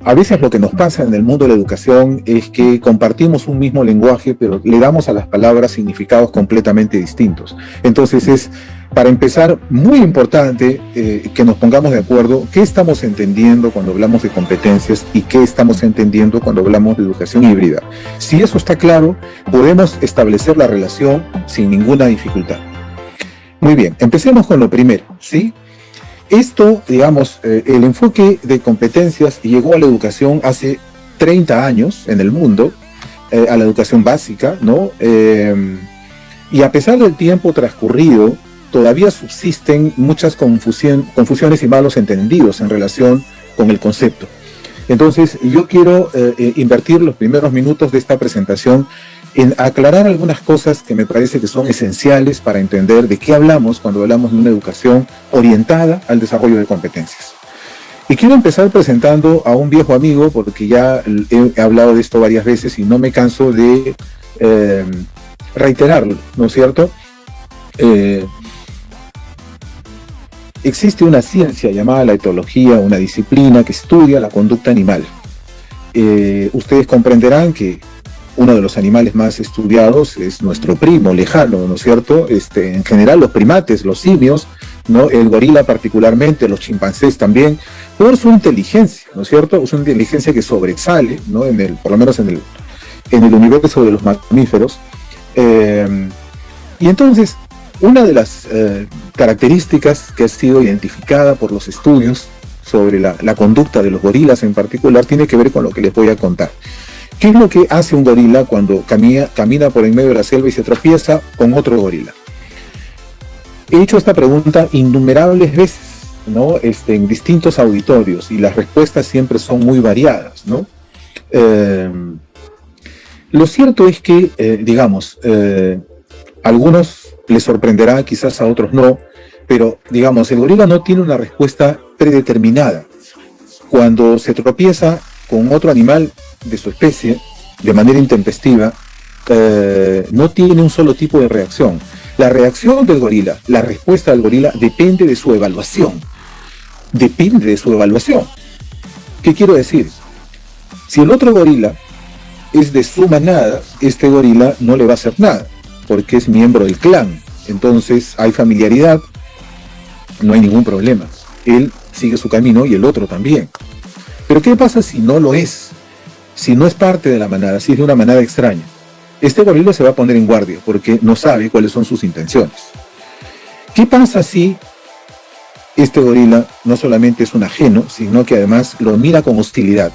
A veces lo que nos pasa en el mundo de la educación es que compartimos un mismo lenguaje, pero le damos a las palabras significados completamente distintos. Entonces es, para empezar, muy importante que nos pongamos de acuerdo qué estamos entendiendo cuando hablamos de competencias y qué estamos entendiendo cuando hablamos de educación híbrida. Si eso está claro, podemos establecer la relación sin ninguna dificultad. Muy bien, empecemos con lo primero, ¿sí? Esto, digamos, el enfoque de competencias llegó a la educación hace 30 años en el mundo, a la educación básica, ¿no? Y a pesar del tiempo transcurrido, todavía subsisten muchas confusiones y malos entendidos en relación con el concepto. Entonces, yo quiero invertir los primeros minutos de esta presentación en aclarar algunas cosas que me parece que son esenciales para entender de qué hablamos cuando hablamos de una educación orientada al desarrollo de competencias. Y quiero empezar presentando a un viejo amigo, porque ya he hablado de esto varias veces y no me canso de reiterarlo, ¿no es cierto? Existe una ciencia llamada la etología, una disciplina que estudia la conducta animal. Ustedes comprenderán que uno de los animales más estudiados es nuestro primo lejano, ¿no es cierto? En general los primates, los simios, ¿no? El gorila particularmente, los chimpancés también, por su inteligencia, ¿no es cierto? Es una inteligencia que sobresale, ¿no? Por lo menos en el universo de los mamíferos. Y entonces, una de las características que ha sido identificada por los estudios sobre la conducta de los gorilas en particular tiene que ver con lo que les voy a contar. ¿Qué es lo que hace un gorila cuando camina por en medio de la selva y se tropieza con otro gorila? He hecho esta pregunta innumerables veces, ¿no? En distintos auditorios, y las respuestas siempre son muy variadas, ¿no? Lo cierto es que, algunos les sorprenderá, quizás a otros no, pero, digamos, el gorila no tiene una respuesta predeterminada. Cuando se tropieza con otro animal de su especie, de manera intempestiva, no tiene un solo tipo de reacción. La reacción del gorila, la respuesta del gorila depende de su evaluación. Depende de su evaluación. ¿Qué quiero decir? Si el otro gorila es de su manada, este gorila no le va a hacer nada, porque es miembro del clan. Entonces hay familiaridad, no hay ningún problema. Él sigue su camino y el otro también. Pero ¿qué pasa si no lo es? Si no es parte de la manada, si es de una manada extraña. Este gorila se va a poner en guardia porque no sabe cuáles son sus intenciones. ¿Qué pasa si este gorila no solamente es un ajeno, sino que además lo mira con hostilidad?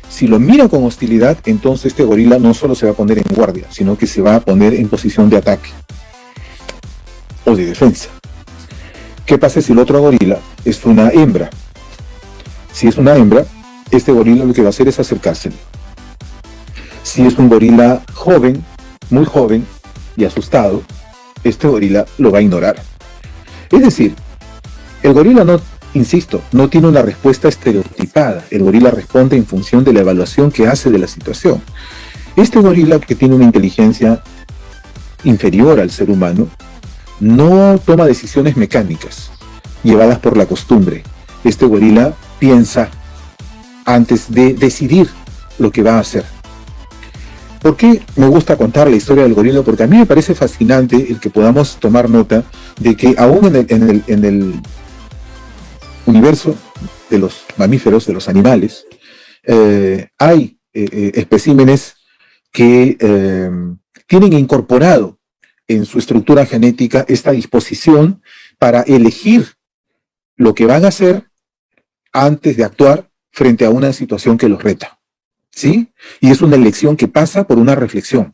Si lo mira con hostilidad, entonces este gorila no solo se va a poner en guardia, sino que se va a poner en posición de ataque o de defensa. ¿Qué pasa si el otro gorila es una hembra? Si es una hembra, este gorila lo que va a hacer es acercársele. Si es un gorila joven, muy joven y asustado, este gorila lo va a ignorar. Es decir, el gorila no, insisto, no tiene una respuesta estereotipada. El gorila responde en función de la evaluación que hace de la situación. Este gorila, que tiene una inteligencia inferior al ser humano, no toma decisiones mecánicas, llevadas por la costumbre. Este gorila piensa antes de decidir lo que va a hacer. ¿Por qué me gusta contar la historia del gorila? Porque a mí me parece fascinante el que podamos tomar nota de que aún en el universo de los mamíferos, de los animales, hay especímenes que tienen incorporado en su estructura genética esta disposición para elegir lo que van a hacer antes de actuar frente a una situación que los reta, ¿sí? Y es una elección que pasa por una reflexión.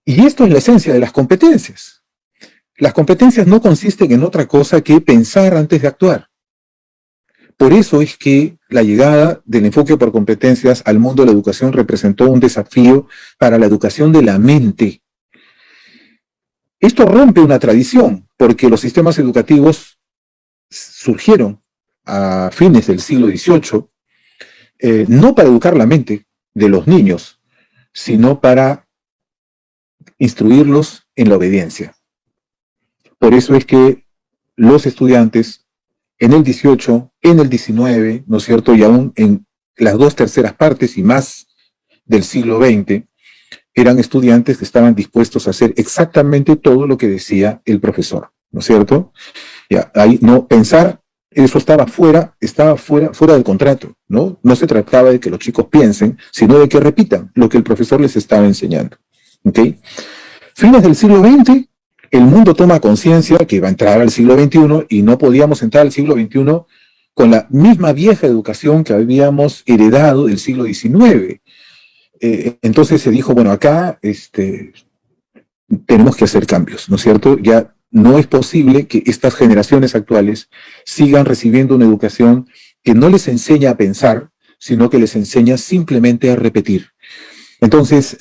Y esto es la esencia de las competencias. Las competencias no consisten en otra cosa que pensar antes de actuar. Por eso es que la llegada del enfoque por competencias al mundo de la educación representó un desafío para la educación de la mente. Esto rompe una tradición, porque los sistemas educativos surgieron a fines del siglo XVIII, no para educar la mente de los niños, sino para instruirlos en la obediencia. Por eso es que los estudiantes en el 18, en el 19, ¿no es cierto? Y aún en las 2/3 partes y más del siglo XX, eran estudiantes que estaban dispuestos a hacer exactamente todo lo que decía el profesor, ¿no es cierto? Ya, ahí no pensar, eso fuera del contrato, ¿no? No se trataba de que los chicos piensen, sino de que repitan lo que el profesor les estaba enseñando, ¿ok? Fines del siglo XX, el mundo toma conciencia que va a entrar al siglo XXI y no podíamos entrar al siglo XXI con la misma vieja educación que habíamos heredado del siglo XIX. Entonces se dijo, bueno, acá tenemos que hacer cambios, ¿no es cierto? Ya no es posible que estas generaciones actuales sigan recibiendo una educación que no les enseña a pensar, sino que les enseña simplemente a repetir. Entonces,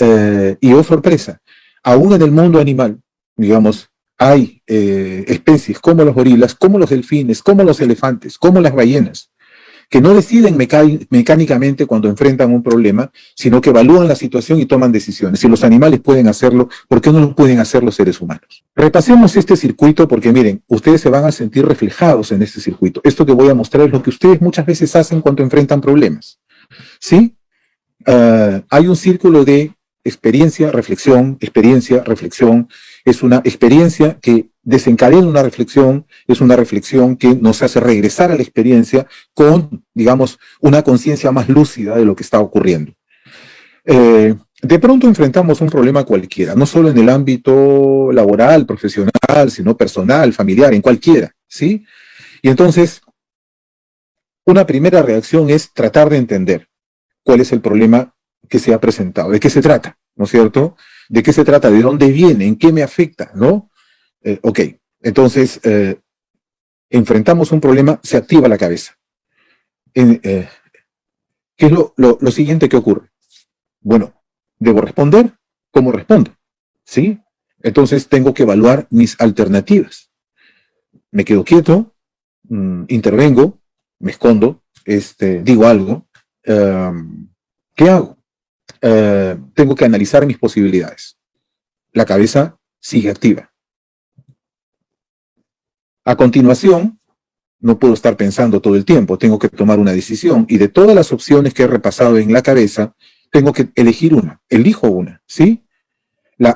y oh sorpresa, aún en el mundo animal, digamos, hay especies como los gorilas, como los delfines, como los elefantes, como las ballenas, que no deciden mecánicamente cuando enfrentan un problema, sino que evalúan la situación y toman decisiones. Si los animales pueden hacerlo, ¿por qué no lo pueden hacer los seres humanos? Repasemos este circuito porque miren, ustedes se van a sentir reflejados en este circuito. Esto que voy a mostrar es lo que ustedes muchas veces hacen cuando enfrentan problemas. ¿Sí? Hay un círculo de experiencia, reflexión, es una experiencia que desencadena una reflexión, es una reflexión que nos hace regresar a la experiencia con, digamos, una conciencia más lúcida de lo que está ocurriendo. De pronto enfrentamos un problema cualquiera, no solo en el ámbito laboral, profesional, sino personal, familiar, en cualquiera, ¿sí? Y entonces, una primera reacción es tratar de entender cuál es el problema que se ha presentado, de qué se trata, ¿no es cierto? ¿De qué se trata? ¿De dónde viene? ¿En qué me afecta? ¿No? Ok, entonces enfrentamos un problema, se activa la cabeza. ¿Qué es lo siguiente que ocurre? Bueno, ¿debo responder? ¿Cómo respondo? ¿Sí? Entonces tengo que evaluar mis alternativas. Me quedo quieto, intervengo, me escondo, digo algo. ¿Qué hago? Tengo que analizar mis posibilidades. La cabeza sigue activa. A continuación, no puedo estar pensando todo el tiempo, tengo que tomar una decisión y de todas las opciones que he repasado en la cabeza, tengo que elegir una, elijo una, ¿sí?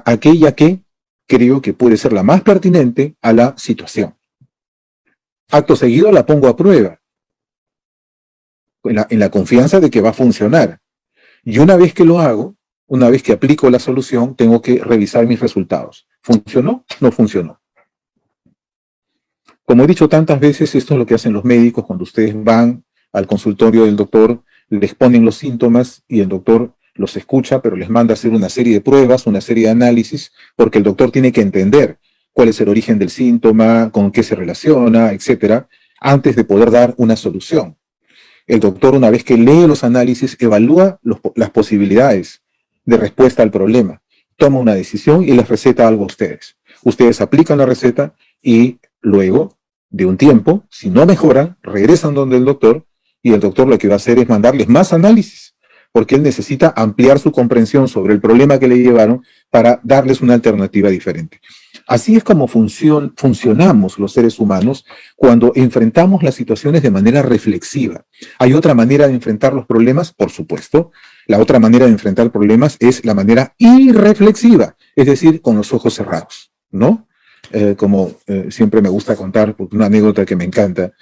Aquella que creo que puede ser la más pertinente a la situación. Acto seguido la pongo a prueba, en la confianza de que va a funcionar. Y una vez que lo hago, una vez que aplico la solución, tengo que revisar mis resultados. ¿Funcionó? No funcionó. Como he dicho tantas veces, esto es lo que hacen los médicos cuando ustedes van al consultorio del doctor, les ponen los síntomas y el doctor los escucha, pero les manda a hacer una serie de pruebas, una serie de análisis, porque el doctor tiene que entender cuál es el origen del síntoma, con qué se relaciona, etcétera, antes de poder dar una solución. El doctor, una vez que lee los análisis, evalúa las posibilidades de respuesta al problema, toma una decisión y les receta algo a ustedes. Ustedes aplican la receta y luego de un tiempo, si no mejoran, regresan donde el doctor y el doctor lo que va a hacer es mandarles más análisis, porque él necesita ampliar su comprensión sobre el problema que le llevaron para darles una alternativa diferente. Así es como funcionamos los seres humanos cuando enfrentamos las situaciones de manera reflexiva. ¿Hay otra manera de enfrentar los problemas? Por supuesto. La otra manera de enfrentar problemas es la manera irreflexiva, es decir, con los ojos cerrados, ¿no? Como siempre me gusta contar, porque una anécdota que me encanta,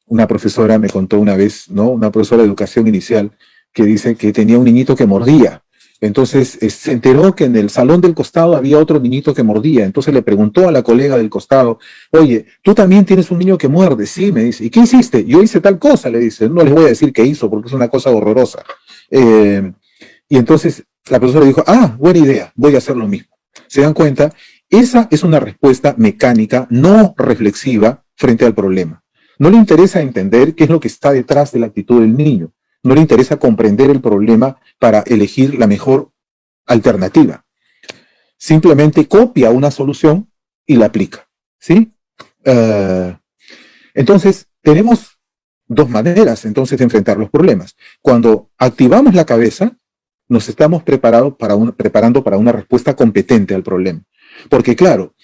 una profesora me contó una vez, ¿no? Una profesora de educación inicial que dice que tenía un niñito que mordía. Entonces se enteró que en el salón del costado había otro niñito que mordía. Entonces le preguntó a la colega del costado, oye, ¿tú también tienes un niño que muerde? Sí, me dice. ¿Y qué hiciste? Yo hice tal cosa, le dice. No les voy a decir qué hizo porque es una cosa horrorosa. Y entonces la profesora dijo, buena idea, voy a hacer lo mismo. ¿Se dan cuenta? Esa es una respuesta mecánica, no reflexiva frente al problema. No le interesa entender qué es lo que está detrás de la actitud del niño. No le interesa comprender el problema para elegir la mejor alternativa. Simplemente copia una solución y la aplica, ¿sí? Entonces, tenemos dos maneras entonces de enfrentar los problemas. Cuando activamos la cabeza, nos estamos preparando para una respuesta competente al problema. Porque claro,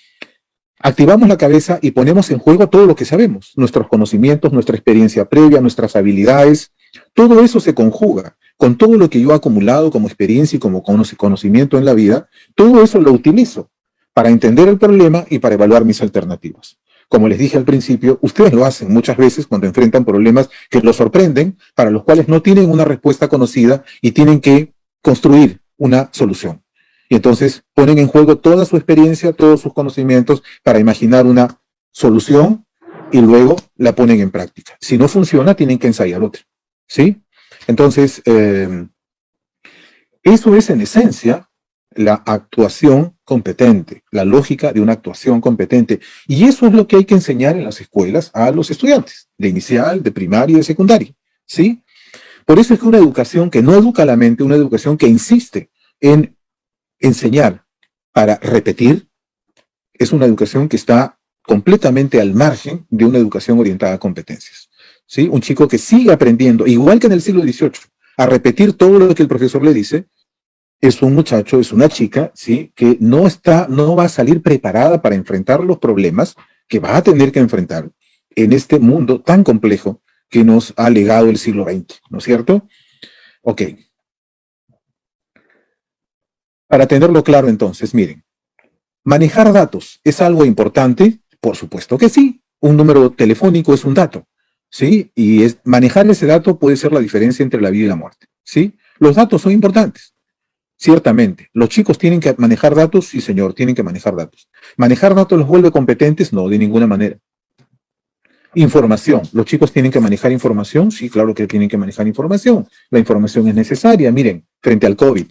activamos la cabeza y ponemos en juego todo lo que sabemos, nuestros conocimientos, nuestra experiencia previa, nuestras habilidades, todo eso se conjuga con todo lo que yo he acumulado como experiencia y como conocimiento en la vida, todo eso lo utilizo para entender el problema y para evaluar mis alternativas. Como les dije al principio, ustedes lo hacen muchas veces cuando enfrentan problemas que los sorprenden, para los cuales no tienen una respuesta conocida y tienen que construir una solución. Y entonces ponen en juego toda su experiencia, todos sus conocimientos para imaginar una solución y luego la ponen en práctica. Si no funciona, tienen que ensayar otra. ¿Sí? Entonces, eso es en esencia la actuación competente, la lógica de una actuación competente. Y eso es lo que hay que enseñar en las escuelas a los estudiantes, de inicial, de primaria y de secundaria. ¿Sí? Por eso es que una educación que no educa a la mente, una educación que insiste en enseñar para repetir, es una educación que está completamente al margen de una educación orientada a competencias. ¿Sí? Un chico que sigue aprendiendo, igual que en el siglo XVIII, a repetir todo lo que el profesor le dice, es un muchacho, es una chica, ¿sí? Que no va a salir preparada para enfrentar los problemas que va a tener que enfrentar en este mundo tan complejo que nos ha legado el siglo XX, ¿no es cierto? Ok. Para tenerlo claro entonces, miren, ¿manejar datos es algo importante? Por supuesto que sí. Un número telefónico es un dato, ¿sí? Y manejar ese dato puede ser la diferencia entre la vida y la muerte, ¿sí? Los datos son importantes, ciertamente. ¿Los chicos tienen que manejar datos? Sí, señor, tienen que manejar datos. ¿Manejar datos los vuelve competentes? No, de ninguna manera. Información. ¿Los chicos tienen que manejar información? Sí, claro que tienen que manejar información. La información es necesaria. Miren, frente al COVID,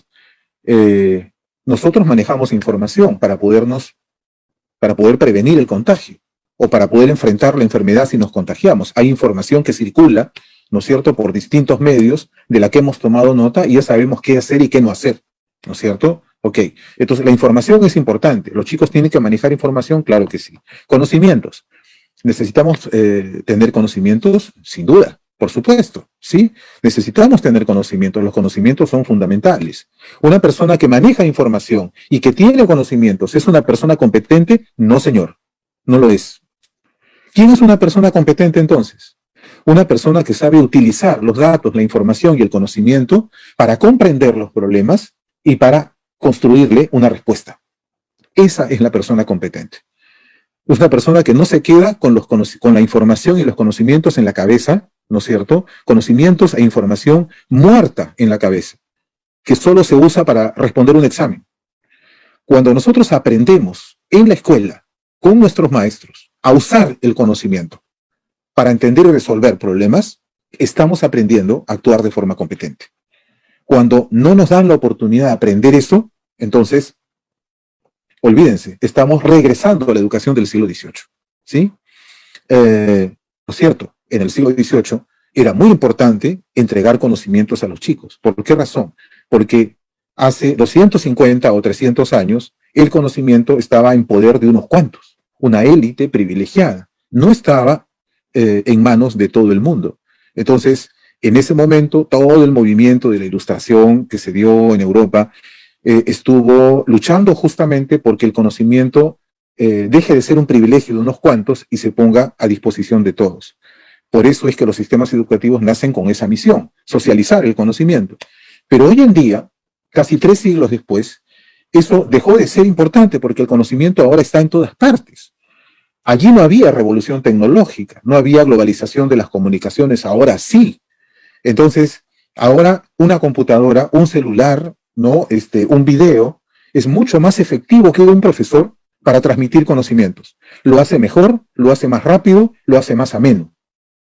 nosotros manejamos información para poder prevenir el contagio o para poder enfrentar la enfermedad si nos contagiamos. Hay información que circula, ¿no es cierto?, por distintos medios de la que hemos tomado nota y ya sabemos qué hacer y qué no hacer, ¿no es cierto? Ok, entonces la información es importante. ¿Los chicos tienen que manejar información? Claro que sí. Conocimientos. ¿Necesitamos tener conocimientos? Sin duda, por supuesto, ¿sí? Necesitamos tener conocimientos. Los conocimientos son fundamentales. Una persona que maneja información y que tiene conocimientos, ¿es una persona competente? No, señor, no lo es. ¿Quién es una persona competente entonces? Una persona que sabe utilizar los datos, la información y el conocimiento para comprender los problemas y para construirle una respuesta. Esa es la persona competente. Es una persona que no se queda con la información y los conocimientos en la cabeza, ¿no es cierto? Conocimientos e información muerta en la cabeza, que solo se usa para responder un examen. Cuando nosotros aprendemos en la escuela, con nuestros maestros, a usar el conocimiento para entender y resolver problemas, estamos aprendiendo a actuar de forma competente. Cuando no nos dan la oportunidad de aprender eso, entonces olvídense, estamos regresando a la educación del siglo XVIII, ¿sí? Lo cierto, en el siglo XVIII era muy importante entregar conocimientos a los chicos. ¿Por qué razón? Porque hace 250 o 300 años el conocimiento estaba en poder de unos cuantos, una élite privilegiada. No estaba en manos de todo el mundo. Entonces, en ese momento, todo el movimiento de la Ilustración que se dio en Europa estuvo luchando justamente porque el conocimiento deje de ser un privilegio de unos cuantos y se ponga a disposición de todos. Por eso es que los sistemas educativos nacen con esa misión, socializar el conocimiento. Pero hoy en día, casi 3 siglos después, eso dejó de ser importante porque el conocimiento ahora está en todas partes. Allí no había revolución tecnológica, no había globalización de las comunicaciones, ahora sí. Entonces, ahora una computadora, un celular, ¿no? Un video, es mucho más efectivo que un profesor para transmitir conocimientos. Lo hace mejor, lo hace más rápido, lo hace más ameno,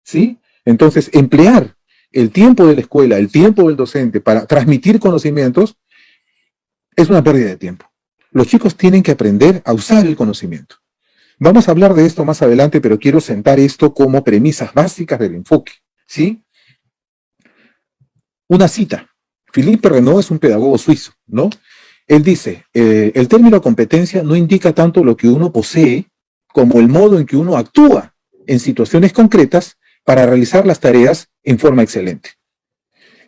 ¿sí? Entonces, emplear el tiempo de la escuela, el tiempo del docente para transmitir conocimientos es una pérdida de tiempo. Los chicos tienen que aprender a usar el conocimiento. Vamos a hablar de esto más adelante, pero quiero sentar esto como premisas básicas del enfoque, ¿sí? Una cita. Philippe Renaud es un pedagogo suizo, ¿no? Él dice, el término competencia no indica tanto lo que uno posee como el modo en que uno actúa en situaciones concretas para realizar las tareas en forma excelente.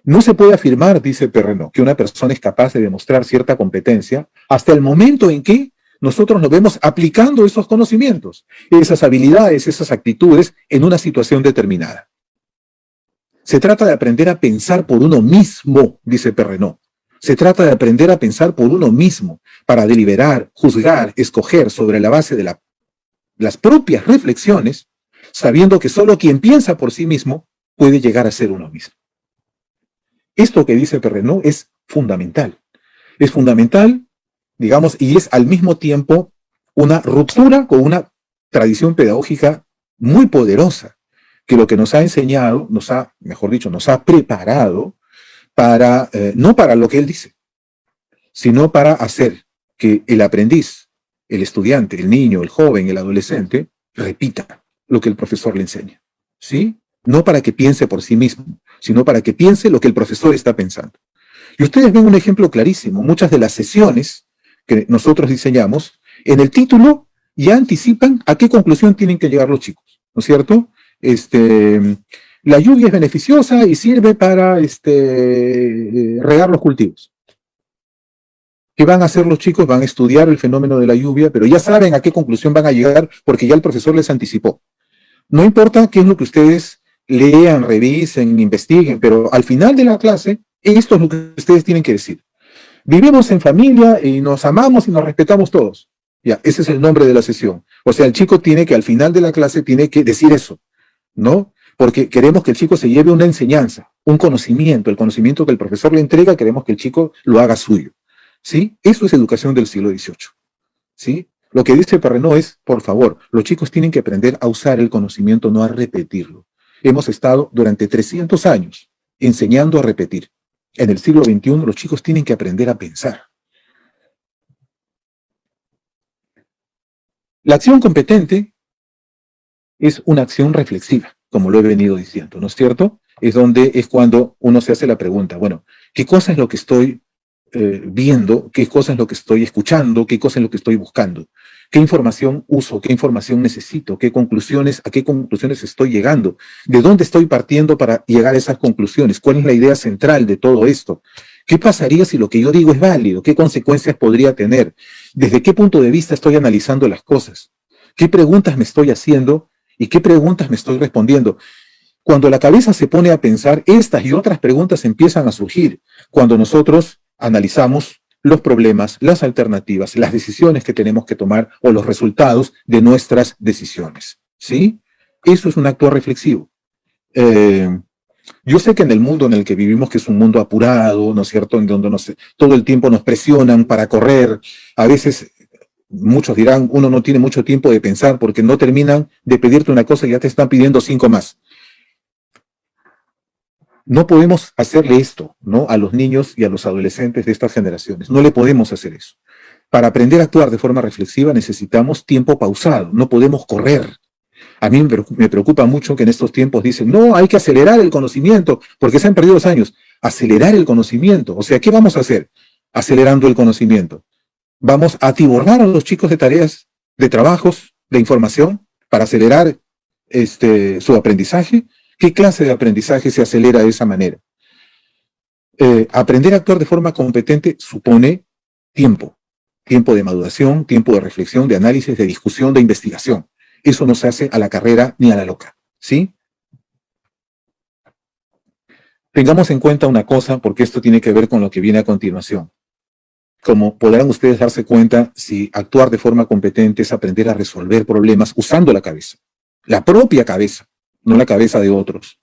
No se puede afirmar, dice Renaud, que una persona es capaz de demostrar cierta competencia hasta el momento en que nosotros nos vemos aplicando esos conocimientos, esas habilidades, esas actitudes en una situación determinada. Se trata de aprender a pensar por uno mismo, dice Perrenot. Se trata de aprender a pensar por uno mismo para deliberar, juzgar, escoger sobre la base de las propias reflexiones, sabiendo que solo quien piensa por sí mismo puede llegar a ser uno mismo. Esto que dice Perrenot es fundamental. Es fundamental, digamos, y es al mismo tiempo una ruptura con una tradición pedagógica muy poderosa, que lo que nos ha enseñado, mejor dicho, nos ha preparado para, no para lo que él dice, sino para hacer que el aprendiz, el estudiante, el niño, el joven, el adolescente, repita lo que el profesor le enseña, ¿sí? No para que piense por sí mismo, sino para que piense lo que el profesor está pensando. Y ustedes ven un ejemplo clarísimo. Muchas de las sesiones que nosotros diseñamos, en el título ya anticipan a qué conclusión tienen que llegar los chicos, ¿no es cierto? La lluvia es beneficiosa y sirve para regar los cultivos. ¿Qué van a hacer los chicos? Van a estudiar el fenómeno de la lluvia, pero ya saben a qué conclusión van a llegar porque ya el profesor les anticipó. No importa qué es lo que ustedes lean, revisen, investiguen, pero al final de la clase, esto es lo que ustedes tienen que decir. Vivimos en familia y nos amamos y nos respetamos todos. Ya, ese es el nombre de la sesión. O sea, el chico tiene que al final de la clase tiene que decir eso, ¿no? Porque queremos que el chico se lleve una enseñanza, un conocimiento, el conocimiento que el profesor le entrega, queremos que el chico lo haga suyo, ¿sí? Eso es educación del siglo XVIII, ¿sí? Lo que dice Perrenot es, por favor, los chicos tienen que aprender a usar el conocimiento, no a repetirlo. Hemos estado durante 300 años enseñando a repetir. En el siglo XXI los chicos tienen que aprender a pensar. La acción competente es una acción reflexiva, como lo he venido diciendo, ¿no es cierto? Es cuando uno se hace la pregunta, bueno, ¿qué cosa es lo que estoy viendo? ¿Qué cosa es lo que estoy escuchando? ¿Qué cosa es lo que estoy buscando? ¿Qué información uso? ¿Qué información necesito? ¿A qué conclusiones estoy llegando? ¿De dónde estoy partiendo para llegar a esas conclusiones? ¿Cuál es la idea central de todo esto? ¿Qué pasaría si lo que yo digo es válido? ¿Qué consecuencias podría tener? ¿Desde qué punto de vista estoy analizando las cosas? ¿Qué preguntas me estoy haciendo y qué preguntas me estoy respondiendo? Cuando la cabeza se pone a pensar, estas y otras preguntas empiezan a surgir cuando nosotros analizamos los problemas, las alternativas, las decisiones que tenemos que tomar o los resultados de nuestras decisiones, ¿sí? Eso es un acto reflexivo. Yo sé que en el mundo en el que vivimos, que es un mundo apurado, ¿no es cierto?, en donde todo el tiempo nos presionan para correr, a veces muchos dirán, uno no tiene mucho tiempo de pensar porque no terminan de pedirte una cosa y ya te están pidiendo 5 más. No podemos hacerle esto, ¿no?, a los niños y a los adolescentes de estas generaciones. No le podemos hacer eso. Para aprender a actuar de forma reflexiva necesitamos tiempo pausado, no podemos correr. A mí me preocupa mucho que en estos tiempos dicen, no, hay que acelerar el conocimiento, porque se han perdido los años. Acelerar el conocimiento. O sea, ¿qué vamos a hacer acelerando el conocimiento? Vamos a atiborrar a los chicos de tareas, de trabajos, de información, para acelerar su aprendizaje. ¿Qué clase de aprendizaje se acelera de esa manera? Aprender a actuar de forma competente supone tiempo de maduración, tiempo de reflexión, de análisis, de discusión, de investigación. Eso no se hace a la carrera ni a la loca, ¿sí? Tengamos en cuenta una cosa, porque esto tiene que ver con lo que viene a continuación. Como podrán ustedes darse cuenta, si actuar de forma competente es aprender a resolver problemas usando la cabeza, la propia cabeza, no la cabeza de otros.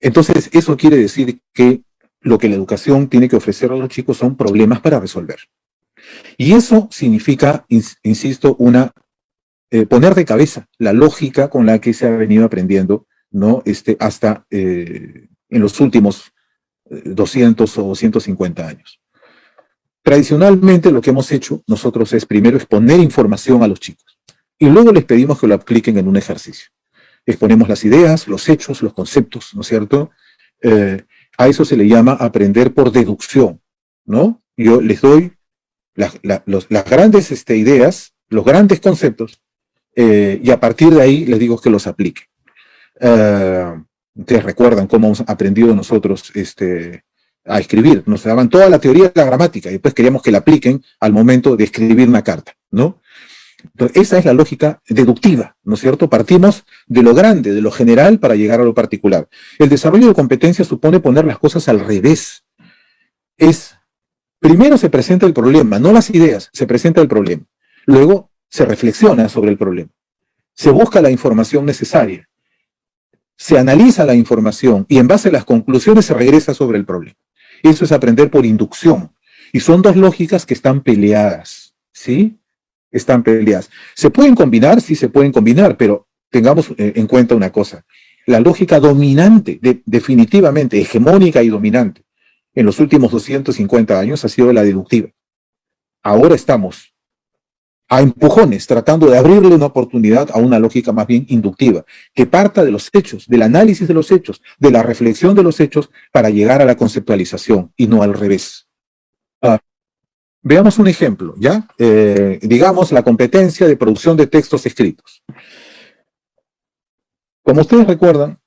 Entonces, eso quiere decir que lo que la educación tiene que ofrecer a los chicos son problemas para resolver. Y eso significa, insisto, poner de cabeza la lógica con la que se ha venido aprendiendo, ¿no?, hasta en los últimos 200 o 150 años. Tradicionalmente lo que hemos hecho nosotros es primero exponer información a los chicos y luego les pedimos que lo apliquen en un ejercicio. Exponemos las ideas, los hechos, los conceptos, ¿no es cierto? A eso se le llama aprender por deducción, ¿no? Yo les doy las grandes ideas, los grandes conceptos, y a partir de ahí les digo que los apliquen. Ustedes recuerdan cómo hemos aprendido nosotros a escribir, nos daban toda la teoría de la gramática y después queríamos que la apliquen al momento de escribir una carta, ¿no? Entonces, esa es la lógica deductiva, ¿no es cierto? Partimos de lo grande, de lo general, para llegar a lo particular. El desarrollo de competencias supone poner las cosas al revés. Primero se presenta el problema, no las ideas, se presenta el problema. Luego se reflexiona sobre el problema. Se busca la información necesaria. Se analiza la información y en base a las conclusiones se regresa sobre el problema. Eso es aprender por inducción. Y son dos lógicas que están peleadas, ¿sí? Están peleadas. ¿Se pueden combinar? Sí, se pueden combinar, pero tengamos en cuenta una cosa. La lógica dominante, definitivamente hegemónica y dominante, en los últimos 250 años ha sido la deductiva. Ahora estamos a empujones tratando de abrirle una oportunidad a una lógica más bien inductiva, que parta de los hechos, del análisis de los hechos, de la reflexión de los hechos para llegar a la conceptualización y no al revés. Veamos un ejemplo, ¿ya? Digamos la competencia de producción de textos escritos. Como ustedes recuerdan,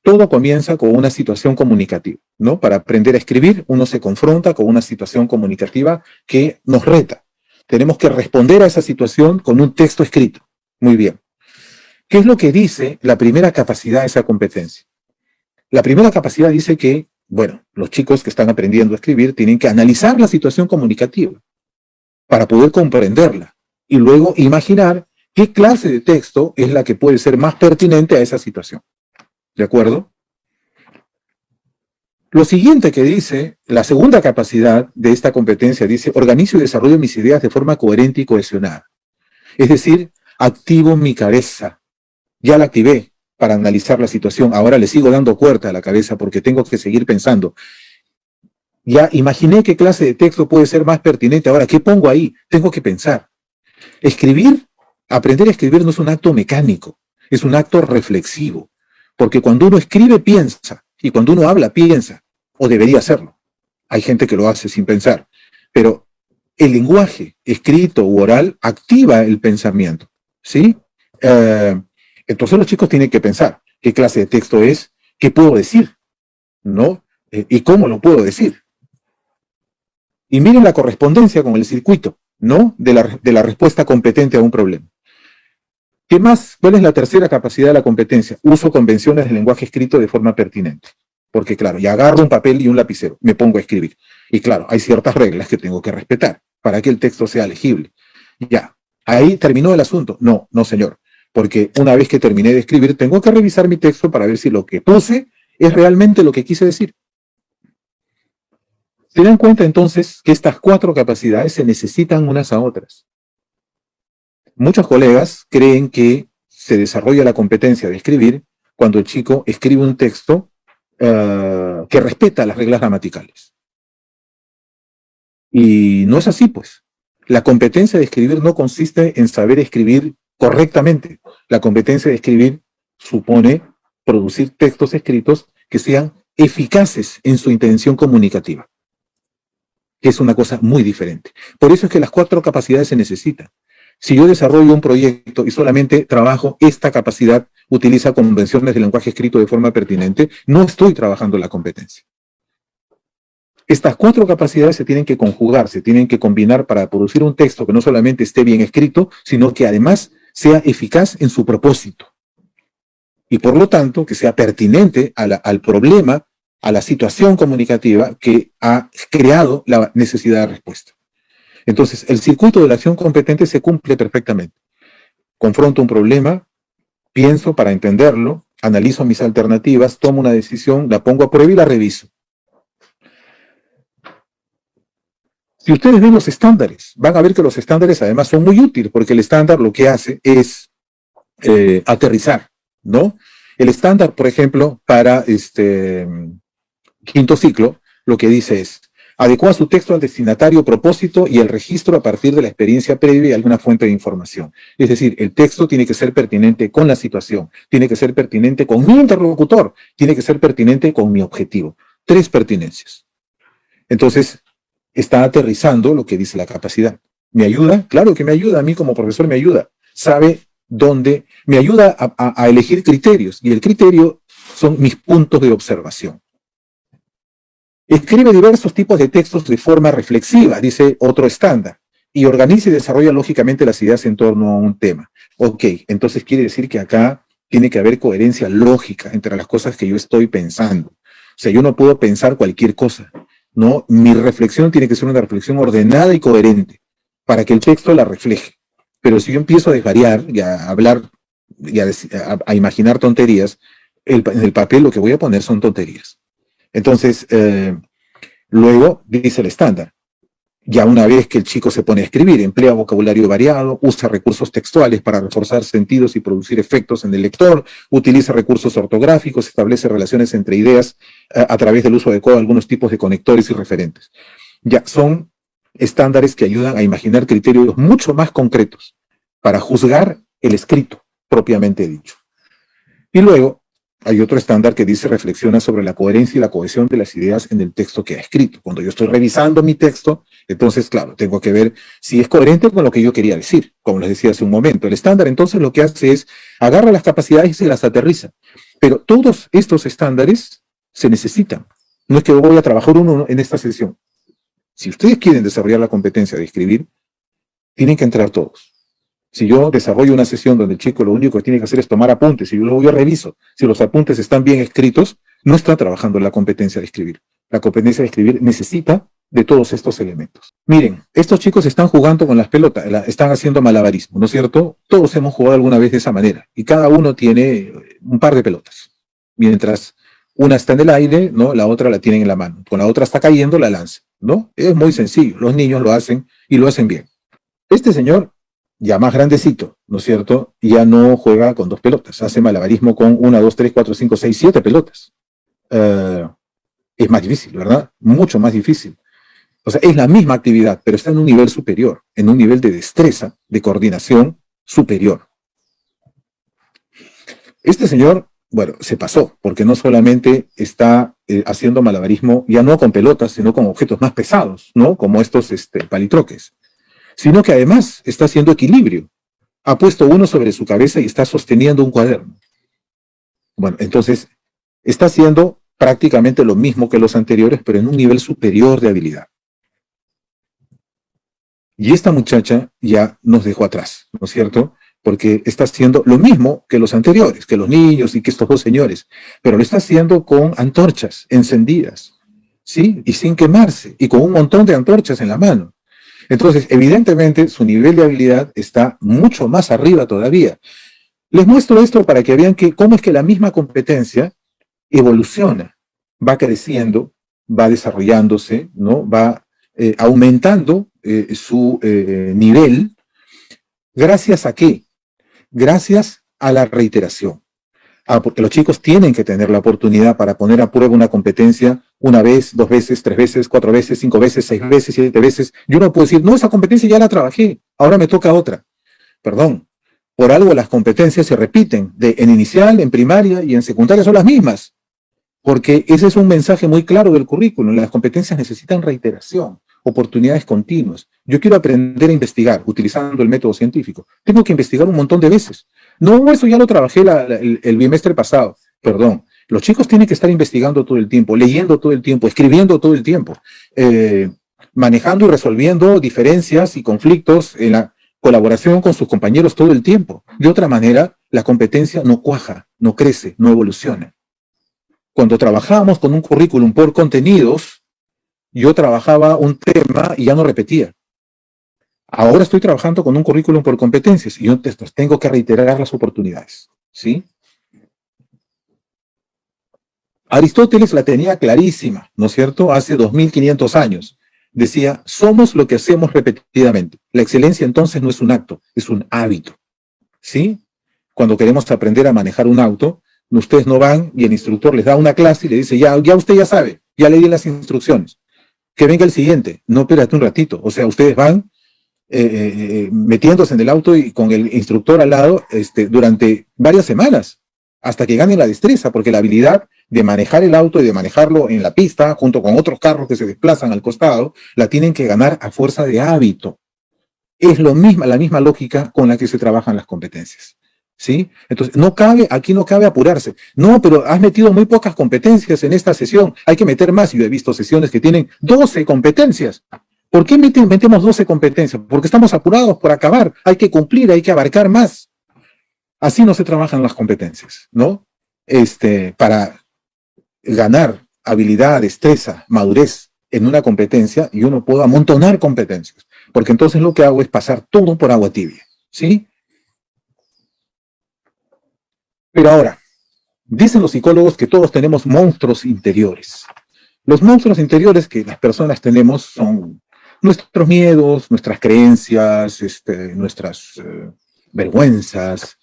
todo comienza con una situación comunicativa, ¿no? Para aprender a escribir, uno se confronta con una situación comunicativa que nos reta. Tenemos que responder a esa situación con un texto escrito. Muy bien. ¿Qué es lo que dice la primera capacidad de esa competencia? La primera capacidad dice que, bueno, los chicos que están aprendiendo a escribir tienen que analizar la situación comunicativa para poder comprenderla y luego imaginar qué clase de texto es la que puede ser más pertinente a esa situación. ¿De acuerdo? Lo siguiente que dice, la segunda capacidad de esta competencia dice, organizo y desarrollo mis ideas de forma coherente y cohesionada. Es decir, activo mi cabeza. Ya la activé para analizar la situación. Ahora le sigo dando cuerda a la cabeza porque tengo que seguir pensando. Ya imaginé qué clase de texto puede ser más pertinente. Ahora, ¿qué pongo ahí? Tengo que pensar. Escribir, aprender a escribir no es un acto mecánico, es un acto reflexivo. Porque cuando uno escribe, piensa. Y cuando uno habla, piensa. O debería hacerlo. Hay gente que lo hace sin pensar. Pero el lenguaje escrito u oral activa el pensamiento. ¿Sí? Entonces los chicos tienen que pensar qué clase de texto es, qué puedo decir, ¿no? Y cómo lo puedo decir. Y miren la correspondencia con el circuito, ¿no? De la respuesta competente a un problema. ¿Qué más? ¿Cuál es la tercera capacidad de la competencia? Uso convenciones del lenguaje escrito de forma pertinente. Porque claro, ya agarro un papel y un lapicero, me pongo a escribir. Y claro, hay ciertas reglas que tengo que respetar para que el texto sea legible. Ya, ahí terminó el asunto. No, no señor. Porque una vez que terminé de escribir, tengo que revisar mi texto para ver si lo que puse es realmente lo que quise decir. Se dan cuenta entonces que estas cuatro capacidades se necesitan unas a otras. Muchos colegas creen que se desarrolla la competencia de escribir cuando el chico escribe un texto que respeta las reglas gramaticales. Y no es así, pues. La competencia de escribir no consiste en saber escribir correctamente. La competencia de escribir supone producir textos escritos que sean eficaces en su intención comunicativa, que es una cosa muy diferente. Por eso es que las cuatro capacidades se necesitan. Si yo desarrollo un proyecto y solamente trabajo esta capacidad, utiliza convenciones del lenguaje escrito de forma pertinente, no estoy trabajando la competencia. Estas cuatro capacidades se tienen que conjugar, se tienen que combinar para producir un texto que no solamente esté bien escrito, sino que además sea eficaz en su propósito. Y por lo tanto, que sea pertinente al problema, a la situación comunicativa que ha creado la necesidad de respuesta. Entonces, el circuito de la acción competente se cumple perfectamente. Confronto un problema, pienso para entenderlo, analizo mis alternativas, tomo una decisión, la pongo a prueba y la reviso. Si ustedes ven los estándares, van a ver que los estándares además son muy útiles, porque el estándar lo que hace es aterrizar, ¿no? El estándar, por ejemplo, para quinto ciclo, lo que dice es: adecua su texto al destinatario, propósito y el registro a partir de la experiencia previa y alguna fuente de información. Es decir, el texto tiene que ser pertinente con la situación, tiene que ser pertinente con mi interlocutor, tiene que ser pertinente con mi objetivo. 3 pertinencias. Entonces, está aterrizando lo que dice la capacidad. ¿Me ayuda? Claro que me ayuda, a mí como profesor me ayuda. Sabe dónde, me ayuda a elegir criterios, y el criterio son mis puntos de observación. Escribe diversos tipos de textos de forma reflexiva, dice otro estándar, y organiza y desarrolla lógicamente las ideas en torno a un tema. Ok, entonces quiere decir que acá tiene que haber coherencia lógica entre las cosas que yo estoy pensando. O sea, yo no puedo pensar cualquier cosa, ¿no? Mi reflexión tiene que ser una reflexión ordenada y coherente para que el texto la refleje. Pero si yo empiezo a desvariar y a hablar y a imaginar tonterías, en el papel lo que voy a poner son tonterías. Entonces, luego dice el estándar. Ya una vez que el chico se pone a escribir, emplea vocabulario variado, usa recursos textuales para reforzar sentidos y producir efectos en el lector, utiliza recursos ortográficos, establece relaciones entre ideas a través del uso adecuado de algunos tipos de conectores y referentes. Ya son estándares que ayudan a imaginar criterios mucho más concretos para juzgar el escrito propiamente dicho. Y luego hay otro estándar que dice reflexiona sobre la coherencia y la cohesión de las ideas en el texto que ha escrito. Cuando yo estoy revisando mi texto, entonces, claro, tengo que ver si es coherente con lo que yo quería decir, como les decía hace un momento. El estándar entonces lo que hace es agarra las capacidades y las aterriza. Pero todos estos estándares se necesitan. No es que voy a trabajar uno en esta sesión. Si ustedes quieren desarrollar la competencia de escribir, tienen que entrar todos. Si yo desarrollo una sesión donde el chico lo único que tiene que hacer es tomar apuntes y luego yo reviso si los apuntes están bien escritos, no está trabajando en la competencia de escribir. La competencia de escribir necesita de todos estos elementos. Miren, estos chicos están jugando con las pelotas, están haciendo malabarismo, ¿no es cierto? Todos hemos jugado alguna vez de esa manera y cada uno tiene un par de pelotas. Mientras una está en el aire, ¿no? La otra la tienen en la mano. Con la otra está cayendo, la lanza, ¿no? Es muy sencillo. Los niños lo hacen y lo hacen bien. Este señor, ya más grandecito, ¿no es cierto? Ya no juega con 2 pelotas, hace malabarismo con 1, 2, 3, 4, 5, 6, 7 pelotas. Es más difícil, ¿verdad? Mucho más difícil. O sea, es la misma actividad, pero está en un nivel superior, en un nivel de destreza, de coordinación superior. Este señor, bueno, se pasó, porque no solamente está haciendo malabarismo ya no con pelotas, sino con objetos más pesados, ¿no? Como estos palitroques, sino que además está haciendo equilibrio. Ha puesto uno sobre su cabeza y está sosteniendo un cuaderno. Bueno, entonces está haciendo prácticamente lo mismo que los anteriores, pero en un nivel superior de habilidad. Y esta muchacha ya nos dejó atrás, ¿no es cierto? Porque está haciendo lo mismo que los anteriores, que los niños y que estos 2 señores, pero lo está haciendo con antorchas encendidas, ¿sí? Y sin quemarse, y con un montón de antorchas en la mano. Entonces, evidentemente, su nivel de habilidad está mucho más arriba todavía. Les muestro esto para que vean cómo es que la misma competencia evoluciona, va creciendo, va desarrollándose, ¿no? Va aumentando su nivel. ¿Gracias a qué? Gracias a la reiteración. Porque los chicos tienen que tener la oportunidad para poner a prueba una competencia 1 vez, 2 veces, 3 veces, 4 veces, 5 veces, 6 veces, 7 veces. Yo no puedo decir, no, esa competencia ya la trabajé, ahora me toca otra. Perdón, por algo las competencias se repiten, en inicial, en primaria y en secundaria son las mismas, porque ese es un mensaje muy claro del currículum. Las competencias necesitan reiteración, oportunidades continuas. Yo quiero aprender a investigar utilizando el método científico. Tengo que investigar un montón de veces. No, eso ya lo trabajé el bimestre pasado. Perdón. Los chicos tienen que estar investigando todo el tiempo, leyendo todo el tiempo, escribiendo todo el tiempo, manejando y resolviendo diferencias y conflictos en la colaboración con sus compañeros todo el tiempo. De otra manera, la competencia no cuaja, no crece, no evoluciona. Cuando trabajábamos con un currículum por contenidos, yo trabajaba un tema y ya no repetía. Ahora estoy trabajando con un currículum por competencias y yo tengo que reiterar las oportunidades, ¿sí? Aristóteles la tenía clarísima, ¿no es cierto? Hace 2500 años. Decía, somos lo que hacemos repetidamente. La excelencia entonces no es un acto, es un hábito, ¿sí? Cuando queremos aprender a manejar un auto, ustedes no van y el instructor les da una clase y le dice, ya usted ya sabe, ya le di las instrucciones. Que venga el siguiente. No, espérate un ratito. O sea, ustedes van metiéndose en el auto y con el instructor al lado durante varias semanas, hasta que ganen la destreza, porque la habilidad de manejar el auto y de manejarlo en la pista, junto con otros carros que se desplazan al costado, la tienen que ganar a fuerza de hábito. Es la misma lógica con la que se trabajan las competencias, ¿sí? Entonces, aquí no cabe apurarse. No, pero has metido muy pocas competencias en esta sesión, hay que meter más. Yo he visto sesiones que tienen 12 competencias. ¿Por qué metemos 12 competencias? Porque estamos apurados por acabar, hay que cumplir, hay que abarcar más. Así no se trabajan las competencias, ¿no? Para ganar habilidad, destreza, madurez en una competencia, y uno puede amontonar competencias, porque entonces lo que hago es pasar todo por agua tibia, ¿sí? Pero ahora, dicen los psicólogos que todos tenemos monstruos interiores. Los monstruos interiores que las personas tenemos son nuestros miedos, nuestras creencias, nuestras vergüenzas,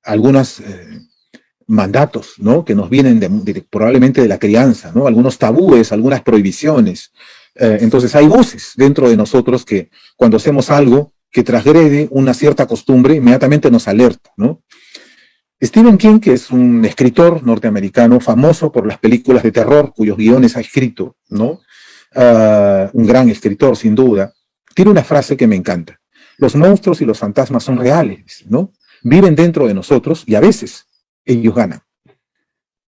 algunos mandatos, ¿no? Que nos vienen probablemente de la crianza, ¿no? Algunos tabúes, algunas prohibiciones. Entonces hay voces dentro de nosotros que cuando hacemos algo que transgrede una cierta costumbre, inmediatamente nos alerta, ¿no? Stephen King, que es un escritor norteamericano famoso por las películas de terror cuyos guiones ha escrito, ¿no? Un gran escritor, sin duda, tiene una frase que me encanta. Los monstruos y los fantasmas son reales, ¿no? Viven dentro de nosotros y a veces ellos ganan.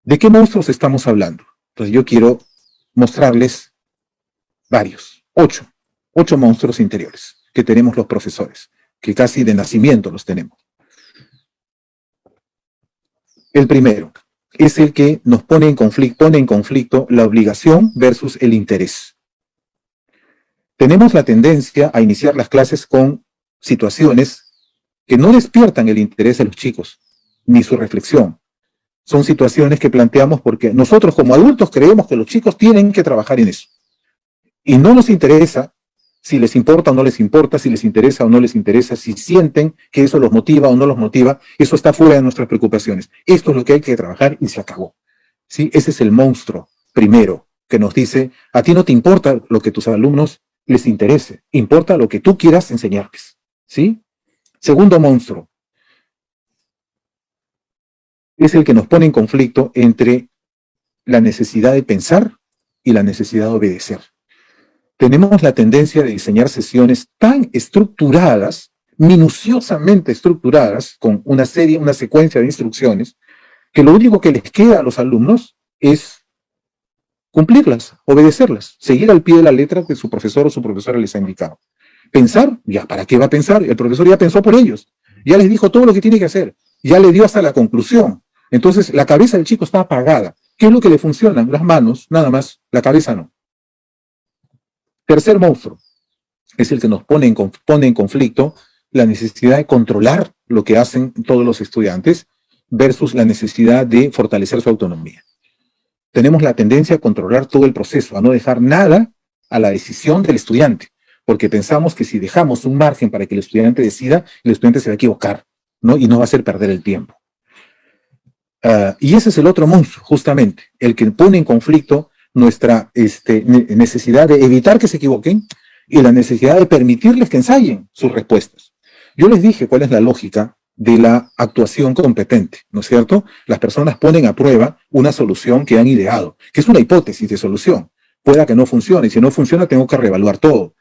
¿De qué monstruos estamos hablando? Pues yo quiero mostrarles varios, ocho monstruos interiores que tenemos los profesores, que casi de nacimiento los tenemos. El primero es el que nos pone en conflicto la obligación versus el interés. Tenemos la tendencia a iniciar las clases con situaciones que no despiertan el interés de los chicos, ni su reflexión. Son situaciones que planteamos porque nosotros como adultos creemos que los chicos tienen que trabajar en eso. Y no nos interesa si les importa o no les importa, si les interesa o no les interesa, si sienten que eso los motiva o no los motiva, eso está fuera de nuestras preocupaciones. Esto es lo que hay que trabajar y se acabó. ¿Sí? Ese es el monstruo primero que nos dice, a ti no te importa lo que tus alumnos les interese, importa lo que tú quieras enseñarles. ¿Sí? Segundo monstruo es el que nos pone en conflicto entre la necesidad de pensar y la necesidad de obedecer. Tenemos la tendencia de diseñar sesiones tan estructuradas, minuciosamente estructuradas, con una secuencia de instrucciones, que lo único que les queda a los alumnos es cumplirlas, obedecerlas, seguir al pie de la letra que su profesor o su profesora les ha indicado. Pensar, ya, ¿para qué va a pensar? El profesor ya pensó por ellos, ya les dijo todo lo que tiene que hacer, ya le dio hasta la conclusión. Entonces, la cabeza del chico está apagada. ¿Qué es lo que le funcionan? Las manos, nada más, la cabeza no. Tercer monstruo es el que nos pone en conflicto la necesidad de controlar lo que hacen todos los estudiantes versus la necesidad de fortalecer su autonomía. Tenemos la tendencia a controlar todo el proceso, a no dejar nada a la decisión del estudiante, porque pensamos que si dejamos un margen para que el estudiante decida, el estudiante se va a equivocar, ¿no? Y no va a hacer perder el tiempo. Y ese es el otro monstruo, justamente, el que pone en conflicto nuestra necesidad de evitar que se equivoquen y la necesidad de permitirles que ensayen sus respuestas. Yo les dije cuál es la lógica de la actuación competente, ¿no es cierto? Las personas ponen a prueba una solución que han ideado, que es una hipótesis de solución. Pueda que no funcione, y si no funciona tengo que reevaluar todo.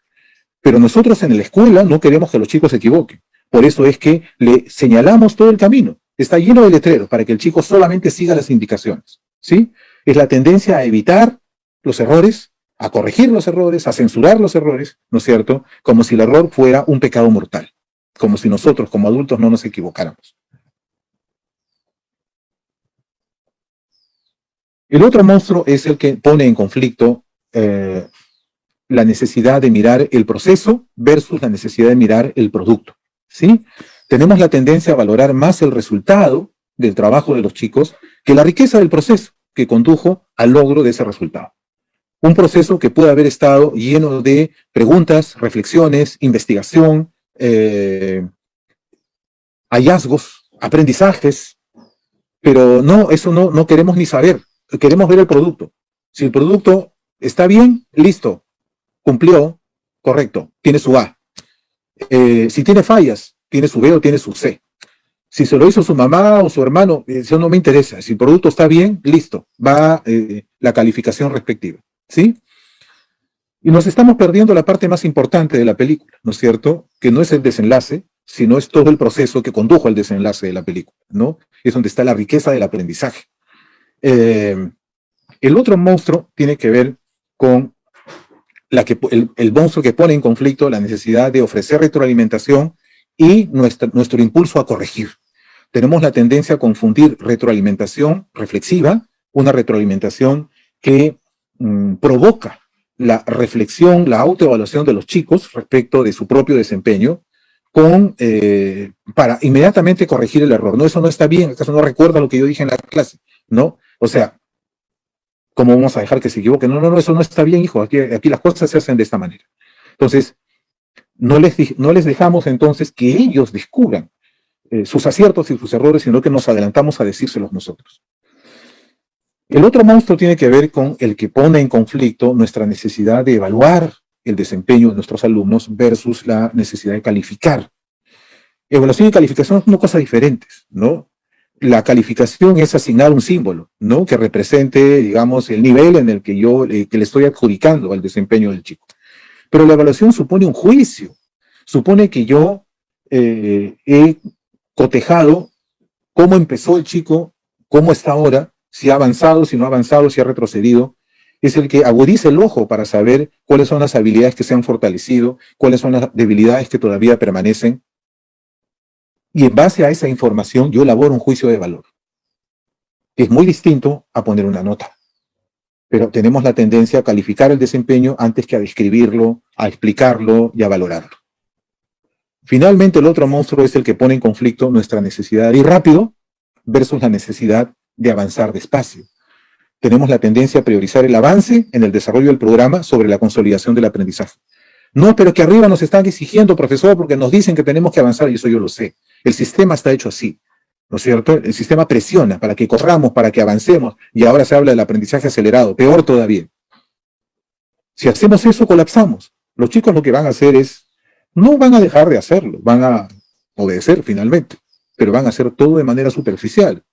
Pero nosotros en la escuela no queremos que los chicos se equivoquen. Por eso es que le señalamos todo el camino. Está lleno de letreros para que el chico solamente siga las indicaciones, ¿sí? Es la tendencia a evitar los errores, a corregir los errores, a censurar los errores, ¿no es cierto? Como si el error fuera un pecado mortal, como si nosotros como adultos no nos equivocáramos. El otro monstruo es el que pone en conflicto la necesidad de mirar el proceso versus la necesidad de mirar el producto, ¿sí? Tenemos la tendencia a valorar más el resultado del trabajo de los chicos que la riqueza del proceso que condujo al logro de ese resultado. Un proceso que puede haber estado lleno de preguntas, reflexiones, investigación, hallazgos, aprendizajes, pero no, eso no queremos ni saber, queremos ver el producto. Si el producto está bien, listo, cumplió, correcto, tiene su A. Si tiene fallas, tiene su B o tiene su C. Si se lo hizo su mamá o su hermano, eso no me interesa. Si el producto está bien, listo, va la calificación respectiva, ¿sí? Y nos estamos perdiendo la parte más importante de la película, ¿no es cierto? Que no es el desenlace, sino es todo el proceso que condujo al desenlace de la película, ¿no? Es donde está la riqueza del aprendizaje. El otro monstruo tiene que ver con el monstruo que pone en conflicto la necesidad de ofrecer retroalimentación y nuestro impulso a corregir. Tenemos la tendencia a confundir retroalimentación reflexiva, una retroalimentación que provoca la reflexión, la autoevaluación de los chicos respecto de su propio desempeño, para inmediatamente corregir el error. No, eso no está bien, acaso no recuerda lo que yo dije en la clase, ¿no? O sea, ¿cómo vamos a dejar que se equivoque? No, eso no está bien, hijo, aquí las cosas se hacen de esta manera. Entonces, no les dejamos entonces que ellos descubran sus aciertos y sus errores, sino que nos adelantamos a decírselos nosotros. El otro monstruo tiene que ver con el que pone en conflicto nuestra necesidad de evaluar el desempeño de nuestros alumnos versus la necesidad de calificar. Evaluación y calificación son cosas diferentes, ¿no? La calificación es asignar un símbolo, ¿no? Que represente, digamos, el nivel en el que que le estoy adjudicando al desempeño del chico. Pero la evaluación supone un juicio, supone que yo he cotejado cómo empezó el chico, cómo está ahora, si ha avanzado, si no ha avanzado, si ha retrocedido. Es el que agudiza el ojo para saber cuáles son las habilidades que se han fortalecido, cuáles son las debilidades que todavía permanecen. Y en base a esa información yo elaboro un juicio de valor. Es muy distinto a poner una nota. Pero tenemos la tendencia a calificar el desempeño antes que a describirlo, a explicarlo y a valorarlo. Finalmente, el otro monstruo es el que pone en conflicto nuestra necesidad de ir rápido versus la necesidad de avanzar despacio. Tenemos la tendencia a priorizar el avance en el desarrollo del programa sobre la consolidación del aprendizaje. No, pero que arriba nos están exigiendo, profesor, porque nos dicen que tenemos que avanzar, y eso yo lo sé. El sistema está hecho así, ¿no es cierto? El sistema presiona para que corramos, para que avancemos, y ahora se habla del aprendizaje acelerado, peor todavía. Si hacemos eso, colapsamos. Los chicos lo que van a hacer no van a dejar de hacerlo, van a obedecer finalmente, pero van a hacer todo de manera superficial.